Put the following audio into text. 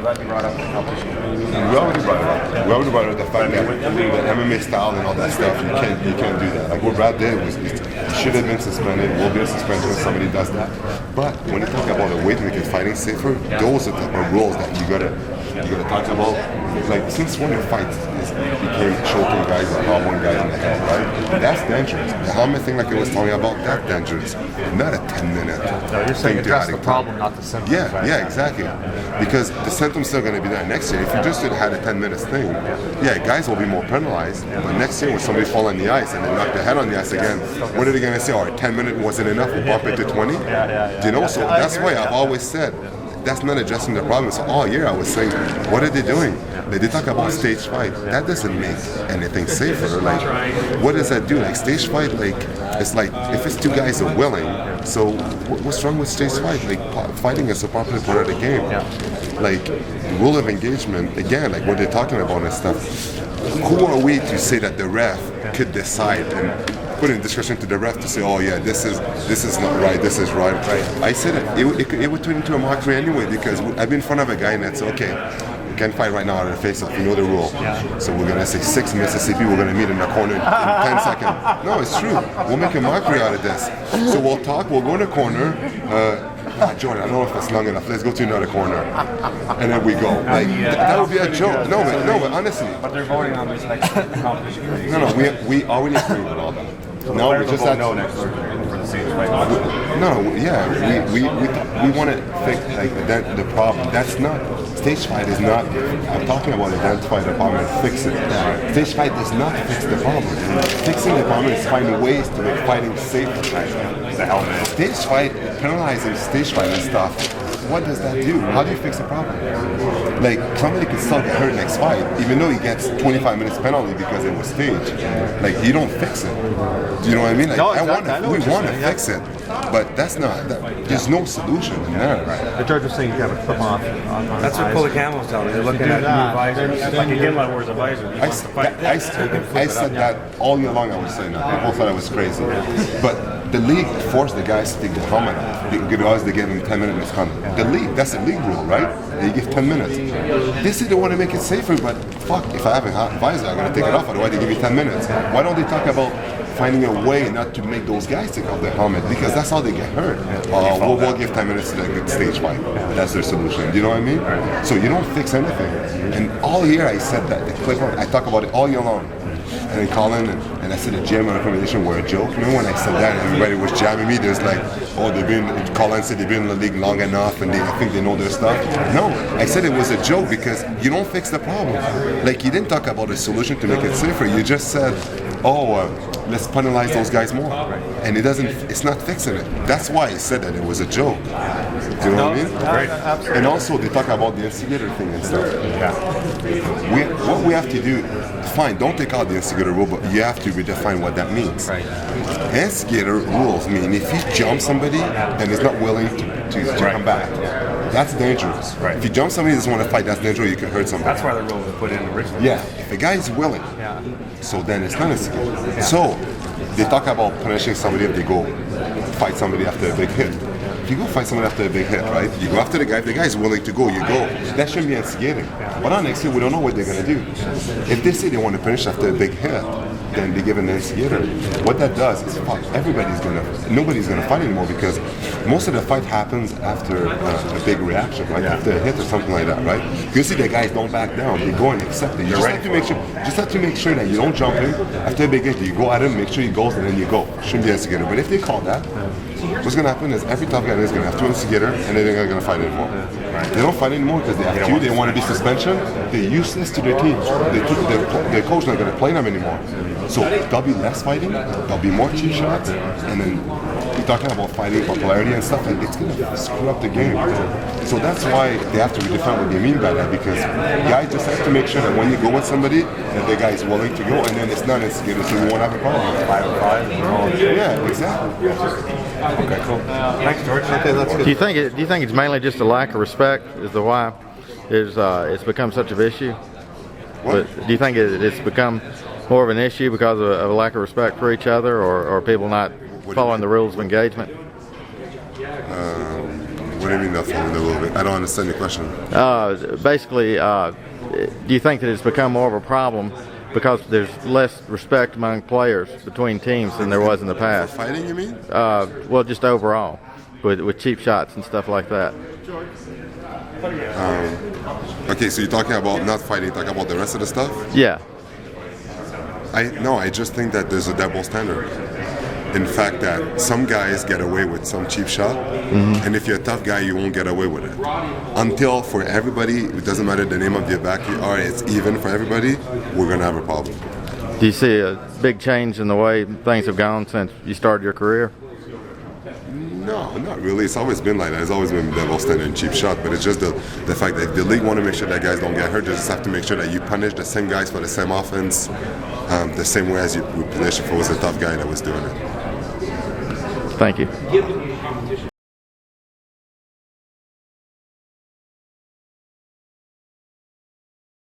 glad you brought up the competition. We already brought it up. We already brought up the fact that MMA style and all that stuff, you can't do that. Like what Brad did was, he should have been suspended. Will be a suspension when somebody does that. But when you talk about the weight to make it fighting safer, those are the type of rules that you gotta talk about. Like since when the fight became choking guys or elbowing guys in the head, right? That's dangerous. The helmet thing, like I was telling you about, that's dangerous. Not a 10-minute. No, you're saying address the problem, not the symptoms. Yeah, right? Yeah, exactly. Because the symptoms still going to be there next year. If you just had a 10-minute thing, yeah, guys will be more penalized. But next year, when somebody fall on the ice and they knock their head on the ice again, what are they going to say? Oh, 10-minute wasn't enough. We'll bump it to 20. Do you know? So that's why I've always said, that's not addressing the problem. So all year I was saying, what are they doing? They talk about stage fight. That doesn't make anything safer. Like, what does that do? Like stage fight, like it's like if it's two guys are willing. So what's wrong with stage fight? Like fighting is a popular part of the game. Like the rule of engagement again, like what they're talking about and stuff. Who are we to say that the ref could decide and put in discretion to the ref to say, oh yeah, this is not right, this is right. I said it would turn into a mockery anyway because I've been in front of a guy and that's okay. You can't fight right now out of the face-off. You know the rule. So we're gonna say 6 Mississippi. We're gonna meet in the corner in 10 seconds. No, it's true. We'll make a mockery out of this. So we'll talk. We'll go in the corner. Jordan, I don't know if that's long enough. Let's go to another corner, and then we go. Like that would be a joke. No, but honestly. But they're voting on this next competition. No, we already agree with all that. So no, we just had no next Thursday for the stage fight. We want to fix like the problem. That's not stage fight is not. I'm talking about identify the problem and fix it. Stage fight does not fix the problem. Fixing the problem is finding ways to make fighting safer. The helmet. Stage fight, penalizing stage fight and stuff. What does that do? How do you fix the problem? Like somebody could still get hurt next fight, even though he gets 25 minutes penalty because it was staged. Like you don't fix it. Do you know what I mean? Like no, exactly. we want to fix it, but that's not. There's no solution in there. The judge was saying you have a clip off. That's what Policamo's telling me. They're looking at new visors. Like again, like wears a visor. I said that all year long. I was saying that. People thought I was crazy, but the league forced the guys to take the helmet off because they gave him 10 minute misconduct. The league, that's the league rule, right? They give 10 minutes. They say they want to make it safer, but fuck, if I have a visor, I'm going to take it off, otherwise they give you 10 minutes. Why don't they talk about finding a way not to make those guys take off their helmet? Because that's how they get hurt. We'll give 10 minutes to the stage fight. That's their solution. Do you know what I mean? So you don't fix anything. And all year I said that. The clip, I talk about it all year long. And then Colin and I said the jam on a conversation were a joke. Remember when I said that and everybody was jamming me? There's like, oh, Colin said they've been in the league long enough and I think they know their stuff. No, I said it was a joke because you don't fix the problem. Like you didn't talk about a solution to make it safer. You just said, let's penalize those guys more. And it's not fixing it. That's why I said that it was a joke. Do you know what I mean? Absolutely. And also they talk about the instigator thing and stuff. What we have to do, fine, don't take out the instigator rule, but you have to redefine what that means. Instigator rules mean if you jump somebody and is not willing to come back, that's dangerous. If you jump somebody that doesn't want to fight, that's dangerous, you can hurt somebody. That's why the rule was put in originally. Yeah, if a guy is willing, so then it's not instigator. So they talk about punishing somebody if they go fight somebody after a big hit. If you go fight someone after a big hit, right? You go after the guy. If the guy is willing to go, you go. That shouldn't be instigating. But on next year, we don't know what they're going to do. If they say they want to punish after a big hit, then they give an instigator. What that does is, fuck, nobody's going to fight anymore because most of the fight happens after a big reaction, right? After a hit or something like that, right? You see the guys don't back down. They go and accept it. You just have to make sure that you don't jump in. After a big hit, you go at him, make sure he goes, and then you go. Shouldn't be instigator. But if they call that, what's going to happen is every tough guy is going to have two instigator and they're not going to fight anymore. They don't fight anymore because they have two. They want to be suspension. They're useless to their teams. Their coach not going to play them anymore. So there'll be less fighting. There'll be more cheap shots. And then we're talking about fighting popularity and stuff. Like it's going to screw up the game. So that's why they have to redefine what they mean by that. Because guys just have to make sure that when you go with somebody, that the guy is willing to go, and then it's not instigated, so you won't have a problem. 5-5. Yeah, exactly. Okay, cool. Thanks, George. Okay, that's good. Do you think it's mainly just a lack of respect is the why it's become such an issue? What? But do you think it's become more of an issue because of a lack of respect for each other, or people not following the rules of engagement? What do you mean not following a little bit? I don't understand your question. Basically, do you think that it's become more of a problem because there's less respect among players between teams than there was in the past? Fighting, you mean? Well, just overall, with cheap shots and stuff like that. Okay, so you're talking about not fighting, talking about the rest of the stuff? Yeah. I just think that there's a double standard. In fact, that some guys get away with some cheap shot, and if you're a tough guy, you won't get away with it. Until for everybody, it doesn't matter the name of your back, it's even for everybody, we're going to have a problem. Do you see a big change in the way things have gone since you started your career? No, not really. It's always been like that. It's always been double standard and cheap shot, but it's just the fact that if the league want to make sure that guys don't get hurt, they just have to make sure that you punish the same guys for the same offense the same way as you would punish if it was a tough guy that was doing it. Thank you.